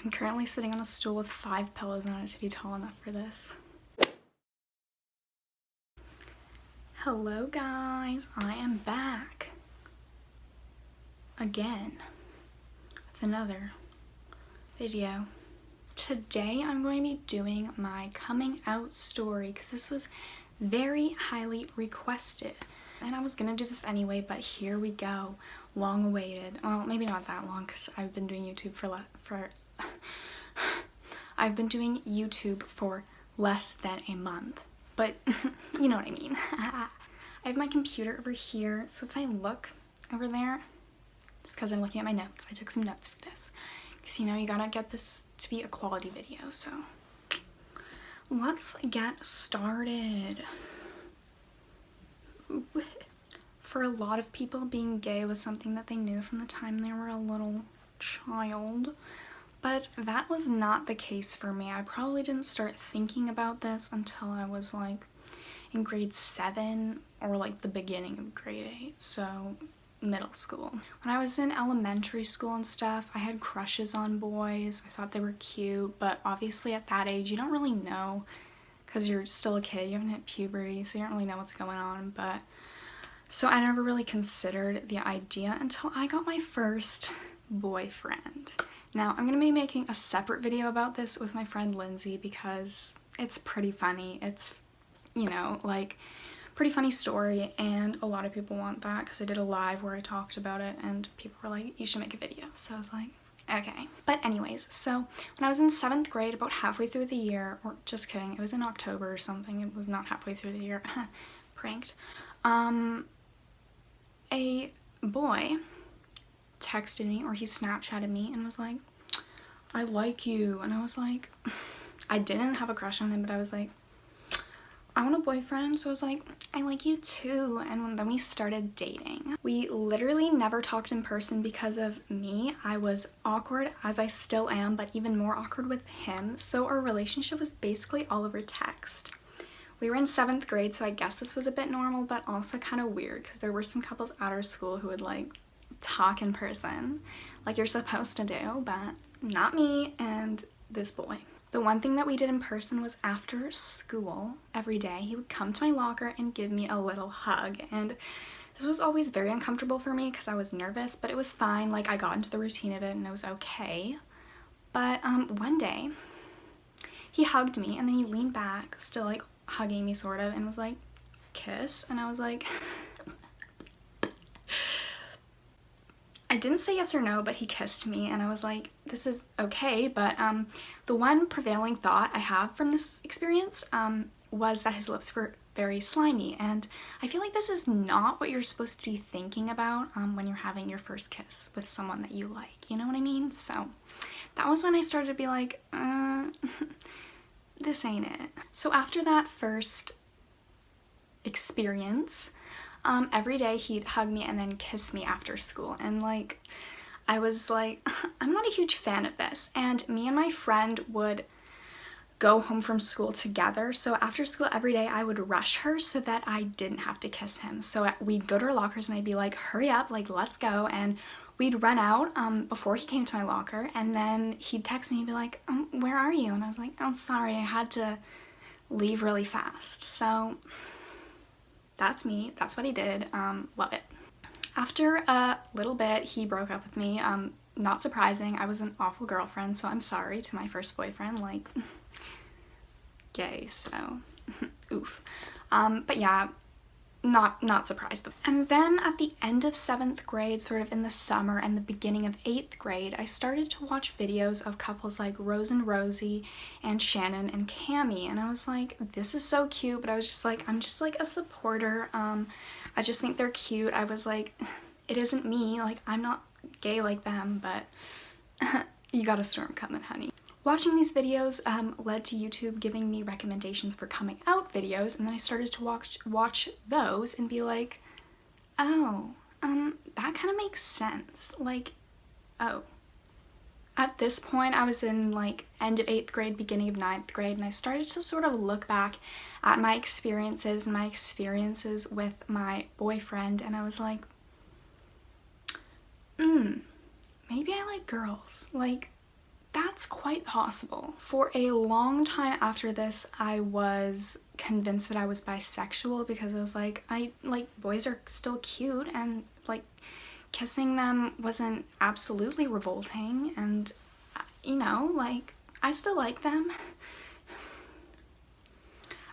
I'm currently sitting on a stool with 5 pillows on it to be tall enough for this. Hello guys, I am back again with another video. Today I'm going to be doing my coming out story because this was very highly requested. And I was gonna do this anyway, but here we go. Long awaited. Well, maybe not that long because I've been doing YouTube I've been doing YouTube for less than a month. But you know what I mean. I have my computer over here, so if I look over there, it's because I'm looking at my notes. I took some notes for this. Because you know, you gotta get this to be a quality video, so let's get started. For a lot of people, being gay was something that they knew from the time they were a little child, but that was not the case for me. I probably didn't start thinking about this until I was like in grade 7 or like the beginning of grade 8, so middle school. When I was in elementary school and stuff, I had crushes on boys. I thought they were cute, but obviously at that age you don't really know because you're still a kid, you haven't hit puberty, so you don't really know what's going on. But so I never really considered the idea until I got my first boyfriend. Now I'm gonna be making a separate video about this with my friend Lindsay because it's pretty funny. It's, you know, like pretty funny story, and a lot of people want that because I did a live where I talked about it and people were like, you should make a video. So I was like, okay. But anyways, so when I was in 7th grade, about halfway through the year, or just kidding, it was in October or something, it was not halfway through the year, pranked, a boy texted me, or he Snapchatted me and was like, I like you. And I was like, I didn't have a crush on him, but I was like, I want a boyfriend. So I was like, I like you too. And then we started dating. We literally never talked in person because of me. I was awkward, as I still am, but even more awkward with him. So our relationship was basically all over text. We were in 7th grade, so I guess this was a bit normal, but also kind of weird because there were some couples at our school who would like talk in person like you're supposed to do, but not me and this boy. The one thing that we did in person was after school, every day, he would come to my locker and give me a little hug. And this was always very uncomfortable for me because I was nervous, but it was fine. Like, I got into the routine of it and it was okay. But one day, he hugged me and then he leaned back, still like hugging me sort of, and was like, kiss? And I was like, I didn't say yes or no, but he kissed me and I was like, this is okay. But the one prevailing thought I have from this experience was that his lips were very slimy, and I feel like this is not what you're supposed to be thinking about when you're having your first kiss with someone that you like, you know what I mean? So that was when I started to be like, this ain't it. So after that first experience, every day he'd hug me and then kiss me after school, and like I was like, I'm not a huge fan of this. And me and my friend would go home from school together, so after school every day I would rush her so that I didn't have to kiss him. So we'd go to our lockers and I'd be like, hurry up, like let's go, and we'd run out before he came to my locker, and then he'd text me and be like, where are you? And I was like, oh sorry, I had to leave really fast. So that's me, that's what he did. Love it. After a little bit, he broke up with me. Not surprising, I was an awful girlfriend, so I'm sorry to my first boyfriend, like, gay, so, oof. But yeah, not surprised. And then at the end of 7th grade, sort of in the summer and the beginning of 8th grade, I started to watch videos of couples like Rose and Rosie and Shannon and Cami, and I was like, this is so cute, but I was just like, I'm just like a supporter. I just think they're cute. I was like, it isn't me, like I'm not gay like them, but you got a storm coming, honey. Watching these videos led to YouTube giving me recommendations for coming out videos, and then I started to watch those and be like, oh, that kind of makes sense. Like, oh. At this point, I was in like end of 8th grade, beginning of 9th grade, and I started to sort of look back at my experiences with my boyfriend, and I was like, maybe I like girls. Like, that that's quite possible. For a long time after this, I was convinced that I was bisexual because I was like, boys are still cute, and like kissing them wasn't absolutely revolting, and you know, like I still like them.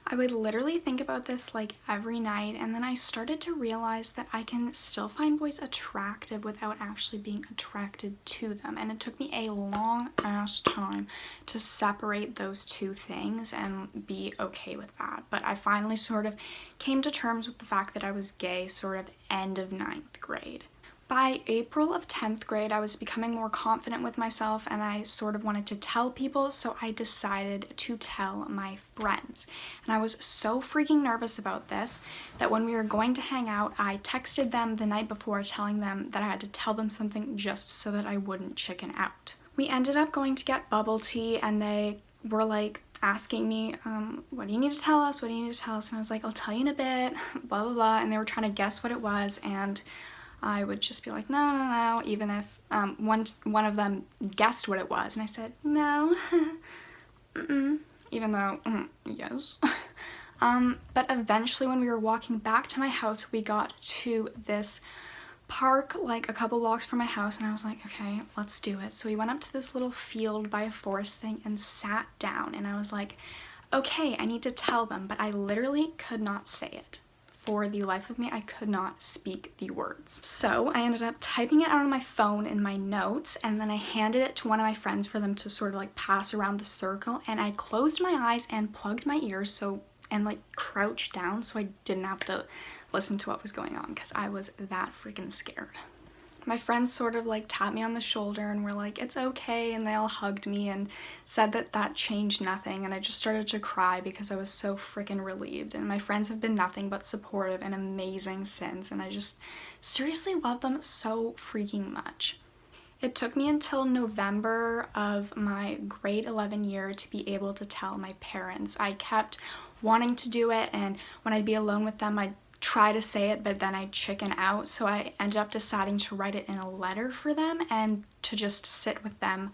I would literally think about this like every night, and then I started to realize that I can still find boys attractive without actually being attracted to them. And it took me a long ass time to separate those two things and be okay with that. But I finally sort of came to terms with the fact that I was gay sort of end of 9th grade. By April of 10th grade, I was becoming more confident with myself, and I sort of wanted to tell people, so I decided to tell my friends. And I was so freaking nervous about this that when we were going to hang out, I texted them the night before telling them that I had to tell them something just so that I wouldn't chicken out. We ended up going to get bubble tea, and they were like asking me, what do you need to tell us? What do you need to tell us? And I was like, I'll tell you in a bit, blah, blah, blah. And they were trying to guess what it was, and I would just be like, no, even if one of them guessed what it was, and I said, no, even though, yes. But eventually when we were walking back to my house, we got to this park like a couple blocks from my house, and I was like, okay, let's do it. So we went up to this little field by a forest thing and sat down, and I was like, okay, I need to tell them, but I literally could not say it. For the life of me, I could not speak the words. So I ended up typing it out on my phone in my notes, and then I handed it to one of my friends for them to sort of like pass around the circle, and I closed my eyes and plugged my ears and like crouched down so I didn't have to listen to what was going on because I was that freaking scared. My friends sort of like tapped me on the shoulder and were like, it's okay, and they all hugged me and said that that changed nothing, and I just started to cry because I was so freaking relieved. And my friends have been nothing but supportive and amazing since, and I just seriously love them so freaking much. It took me until November of my grade 11 year to be able to tell my parents. I kept wanting to do it, and when I'd be alone with them, I'd try to say it, but then I'd chicken out, so I ended up deciding to write it in a letter for them and to just sit with them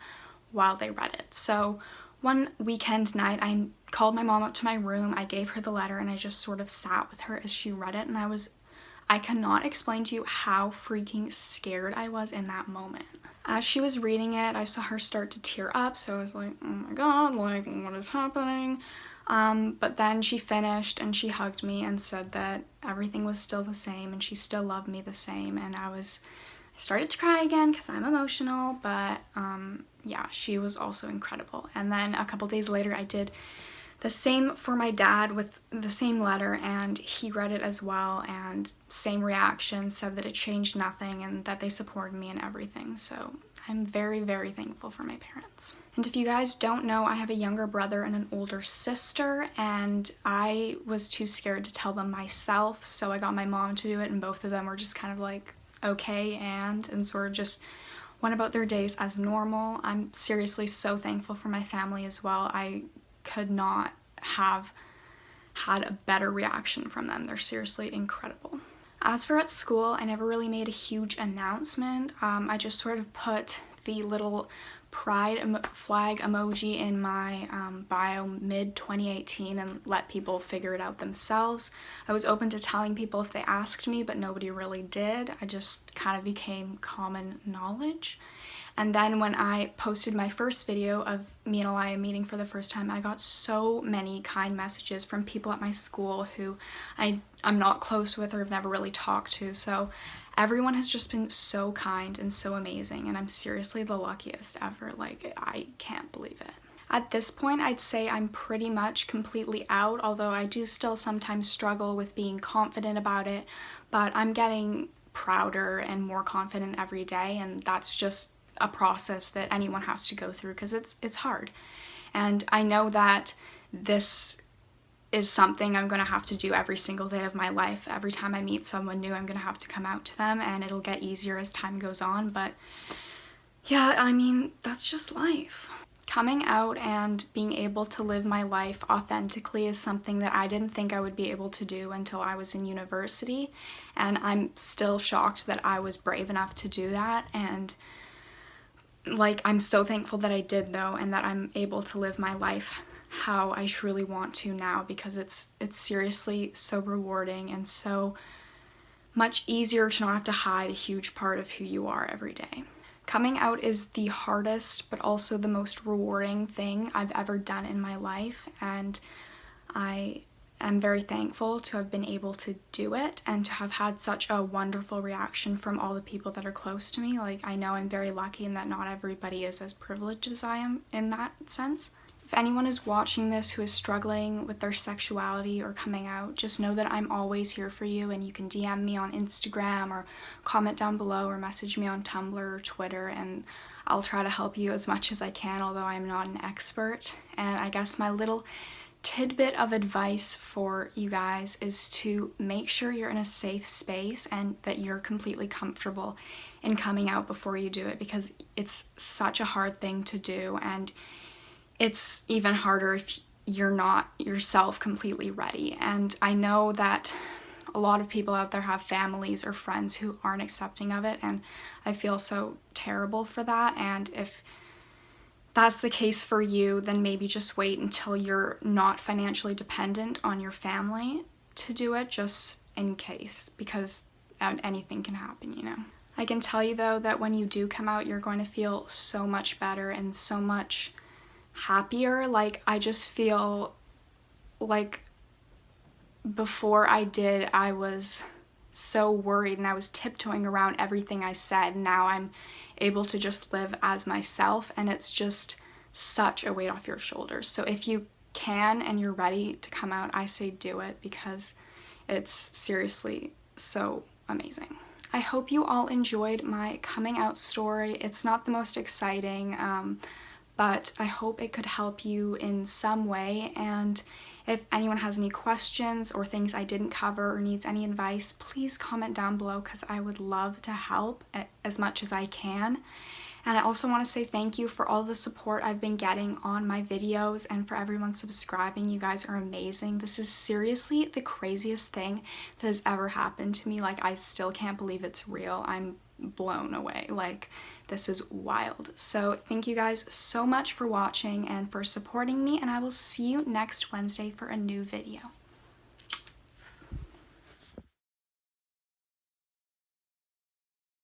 while they read it. So one weekend night, I called my mom up to my room, I gave her the letter, and I just sort of sat with her as she read it, and I cannot explain to you how freaking scared I was in that moment. As she was reading it, I saw her start to tear up, so I was like, oh my god, like, what is happening? But then she finished and she hugged me and said that everything was still the same and she still loved me the same, and I started to cry again because I'm emotional, but yeah, she was also incredible. And then a couple days later I did the same for my dad with the same letter, and he read it as well, and same reaction, said that it changed nothing and that they supported me and everything. So I'm very, very thankful for my parents. And if you guys don't know, I have a younger brother and an older sister, and I was too scared to tell them myself, so I got my mom to do it, and both of them were just kind of like, okay, and sort of just went about their days as normal. I'm seriously so thankful for my family as well. I could not have had a better reaction from them. They're seriously incredible. As for at school, I never really made a huge announcement. I just sort of put the little pride flag emoji in my bio mid-2018 and let people figure it out themselves. I was open to telling people if they asked me, but nobody really did. I just kind of became common knowledge. And then when I posted my first video of me and Elia meeting for the first time, I got so many kind messages from people at my school who I'm not close with or have never really talked to. So everyone has just been so kind and so amazing, and I'm seriously the luckiest ever. Like, I can't believe it. At this point, I'd say I'm pretty much completely out, although I do still sometimes struggle with being confident about it, but I'm getting prouder and more confident every day, and that's just a process that anyone has to go through because it's hard. And I know that this is something I'm going to have to do every single day of my life. Every time I meet someone new, I'm going to have to come out to them, and it'll get easier as time goes on. But yeah, I mean, that's just life. Coming out and being able to live my life authentically is something that I didn't think I would be able to do until I was in university, and I'm still shocked that I was brave enough to do that. And like, I'm so thankful that I did though, and that I'm able to live my life how I truly want to now, because it's seriously so rewarding and so much easier to not have to hide a huge part of who you are every day. Coming out is the hardest but also the most rewarding thing I've ever done in my life, and I am very thankful to have been able to do it and to have had such a wonderful reaction from all the people that are close to me. Like, I know I'm very lucky in that not everybody is as privileged as I am in that sense. If anyone is watching this who is struggling with their sexuality or coming out, just know that I'm always here for you, and you can DM me on Instagram or comment down below or message me on Tumblr or Twitter, and I'll try to help you as much as I can, although I'm not an expert. And I guess my little tidbit of advice for you guys is to make sure you're in a safe space and that you're completely comfortable in coming out before you do it, because it's such a hard thing to do, and it's even harder if you're not yourself completely ready. And I know that a lot of people out there have families or friends who aren't accepting of it, and I feel so terrible for that. And if that's the case for you, then maybe just wait until you're not financially dependent on your family to do it, just in case, because anything can happen, you know. I can tell you though that when you do come out, you're going to feel so much better and so much happier. Like, I just feel like before I did, I was so worried and I was tiptoeing around everything I said. Now I'm able to just live as myself, and it's just such a weight off your shoulders. So if you can and you're ready to come out, I say do it, because it's seriously so amazing. I hope you all enjoyed my coming out story. It's not the most exciting, but I hope it could help you in some way. And if anyone has any questions or things I didn't cover or needs any advice, please comment down below, because I would love to help as much as I can. And I also want to say thank you for all the support I've been getting on my videos and for everyone subscribing. You guys are amazing. This is seriously the craziest thing that has ever happened to me. Like, I still can't believe it's real. I'm blown away. Like, this is wild. So thank you guys so much for watching and for supporting me, and I will see you next Wednesday for a new video.